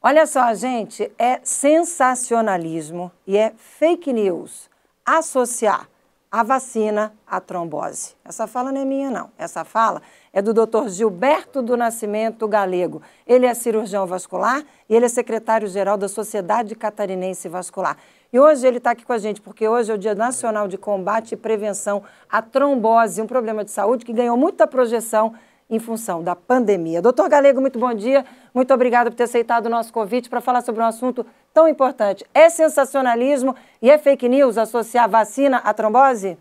Olha só, gente, é sensacionalismo e é fake news associar a vacina à trombose. Essa fala não é minha, não. Essa fala é do Dr. Gilberto do Nascimento Galego. Ele é cirurgião vascular e ele é secretário-geral da Sociedade Catarinense Vascular. E hoje ele está aqui com a gente, porque hoje é o Dia Nacional de Combate e Prevenção à Trombose, um problema de saúde que ganhou muita projeção em função da pandemia. Doutor Galego, muito bom dia. Muito obrigada por ter aceitado o nosso convite para falar sobre um assunto tão importante. É sensacionalismo e é fake news associar vacina à trombose?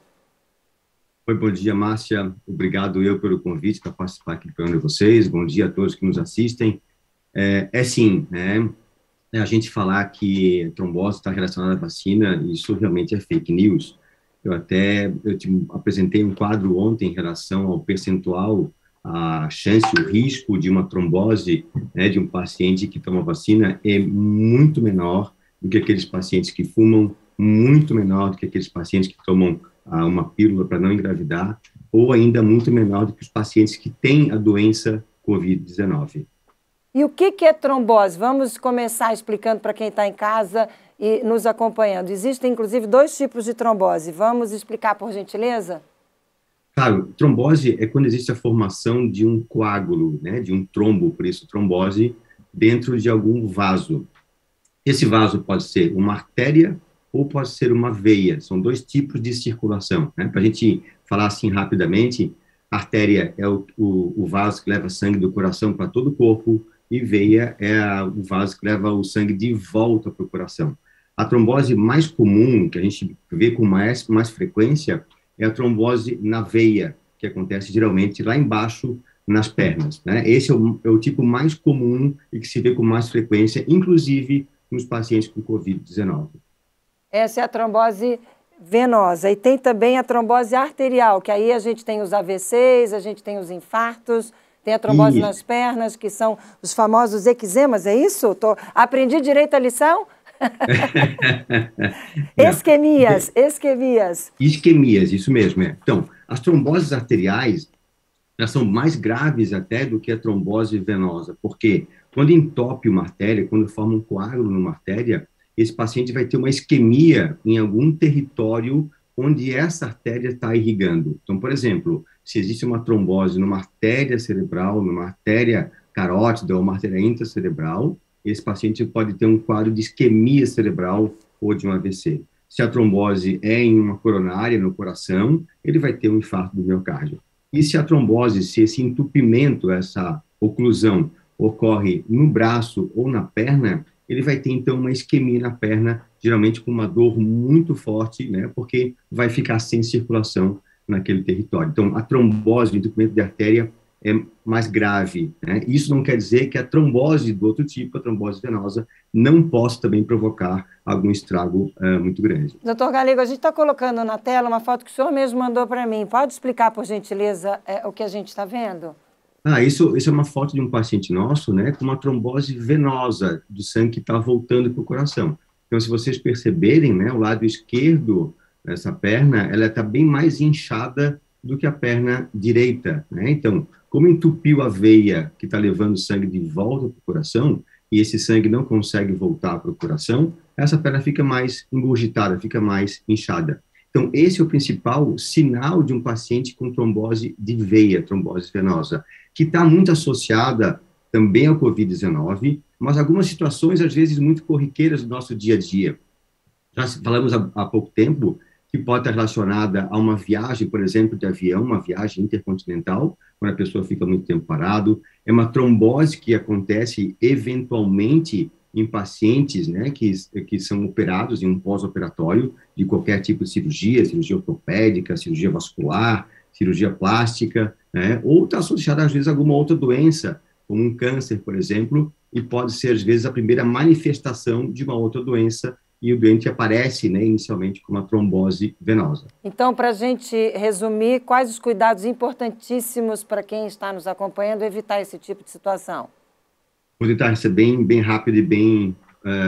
Oi, bom dia, Márcia. Obrigado pelo convite para participar aqui do programa de vocês. Bom dia a todos que nos assistem. Sim, né? A gente falar que trombose está relacionada à vacina, isso realmente é fake news. Eu te apresentei um quadro ontem em relação ao percentual, a chance, o risco de uma trombose, né, de um paciente que toma vacina é muito menor do que aqueles pacientes que fumam, muito menor do que aqueles pacientes que tomam uma pílula para não engravidar, ou ainda muito menor do que os pacientes que têm a doença COVID-19. E o que é trombose? Vamos começar explicando para quem está em casa e nos acompanhando. Existem, inclusive, 2 tipos de trombose. Vamos explicar, por gentileza? Claro, trombose é quando existe a formação de um coágulo, né, de um trombo, por isso trombose, dentro de algum vaso. Esse vaso pode ser uma artéria ou pode ser uma veia. São 2 tipos de circulação, né? Para a gente falar assim rapidamente, artéria é o vaso que leva sangue do coração para todo o corpo e veia é o vaso que leva o sangue de volta para o coração. A trombose mais comum, que a gente vê com mais frequência, é a trombose na veia, que acontece geralmente lá embaixo nas pernas, né? Esse é o tipo mais comum e que se vê com mais frequência, inclusive nos pacientes com COVID-19. Essa é a trombose venosa. E tem também a trombose arterial, que aí a gente tem os AVCs, a gente tem os infartos, tem a trombose nas pernas, que são os famosos eczemas, é isso? Aprendi direito a lição? Isquemias. Isquemias, isso mesmo. Então, as tromboses arteriais, elas são mais graves até do que a trombose venosa, porque quando entope uma artéria, quando forma um coágulo numa artéria, esse paciente vai ter uma isquemia em algum território onde essa artéria está irrigando. Então, por exemplo, se existe uma trombose numa artéria cerebral, numa artéria carótida ou uma artéria intracerebral, esse paciente pode ter um quadro de isquemia cerebral ou de um AVC. Se a trombose é em uma coronária, no coração, ele vai ter um infarto do miocárdio. E se a trombose, se esse entupimento, essa oclusão, ocorre no braço ou na perna, ele vai ter, então, uma isquemia na perna, geralmente com uma dor muito forte, né, porque vai ficar sem circulação naquele território. Então, a trombose, o entupimento de artéria, é mais grave, né? Isso não quer dizer que a trombose do outro tipo, a trombose venosa, não possa também provocar algum estrago muito grande. Doutor Galego, a gente está colocando na tela uma foto que o senhor mesmo mandou para mim. Pode explicar, por gentileza, o que a gente está vendo? Isso é uma foto de um paciente nosso, né, com uma trombose venosa do sangue que está voltando para o coração. Então, se vocês perceberem, né, o lado esquerdo dessa perna, ela está bem mais inchada do que a perna direita, né? Então, como entupiu a veia que está levando o sangue de volta para o coração, e esse sangue não consegue voltar para o coração, essa perna fica mais engurgitada, fica mais inchada. Então, esse é o principal sinal de um paciente com trombose de veia, trombose venosa, que está muito associada também ao COVID-19, mas algumas situações, às vezes, muito corriqueiras do nosso dia a dia. Já falamos há pouco tempo que pode estar relacionada a uma viagem, por exemplo, de avião, uma viagem intercontinental, quando a pessoa fica muito tempo parado. É uma trombose que acontece eventualmente em pacientes, né, que são operados em um pós-operatório de qualquer tipo de cirurgia, cirurgia ortopédica, cirurgia vascular, cirurgia plástica, né, ou está associada, às vezes, a alguma outra doença, como um câncer, por exemplo, e pode ser, às vezes, a primeira manifestação de uma outra doença, e o doente aparece, né, inicialmente com uma trombose venosa. Então, para a gente resumir, quais os cuidados importantíssimos para quem está nos acompanhando evitar esse tipo de situação? Vou tentar ser bem rápido e bem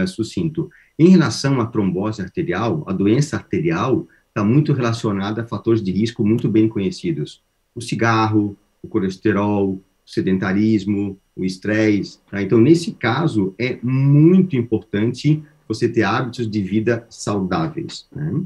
sucinto. Em relação à trombose arterial, a doença arterial está muito relacionada a fatores de risco muito bem conhecidos. O cigarro, o colesterol, o sedentarismo, o estresse. Tá? Então, nesse caso, é muito importante você ter hábitos de vida saudáveis. Né?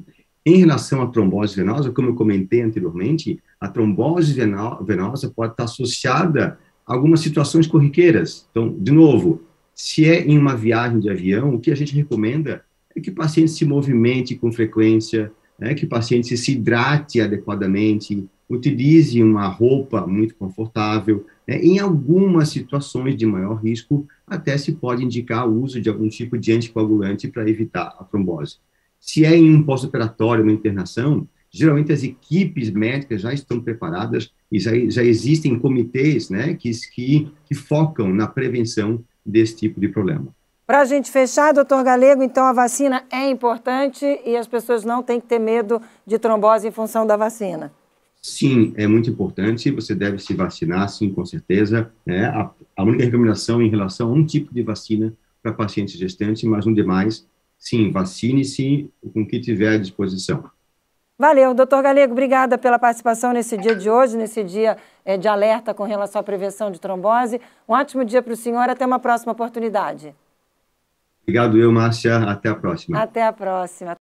Em relação à trombose venosa, como eu comentei anteriormente, a trombose venosa pode estar associada a algumas situações corriqueiras. Então, de novo, se é em uma viagem de avião, o que a gente recomenda é que o paciente se movimente com frequência, que o paciente se hidrate adequadamente, utilize uma roupa muito confortável. Em algumas situações de maior risco, até se pode indicar o uso de algum tipo de anticoagulante para evitar a trombose. Se é em um pós-operatório, uma internação, geralmente as equipes médicas já estão preparadas e já existem comitês, né, que focam na prevenção desse tipo de problema. Para a gente fechar, doutor Galego, então a vacina é importante e as pessoas não têm que ter medo de trombose em função da vacina. Sim, é muito importante, você deve se vacinar, sim, com certeza. A única recomendação em relação a um tipo de vacina para pacientes gestantes, mas um demais, sim, vacine-se com o que tiver à disposição. Valeu, doutor Galego, obrigada pela participação nesse dia de hoje, nesse dia de alerta com relação à prevenção de trombose. Um ótimo dia para o senhor, até uma próxima oportunidade. Obrigado, Márcia, até a próxima. Até a próxima.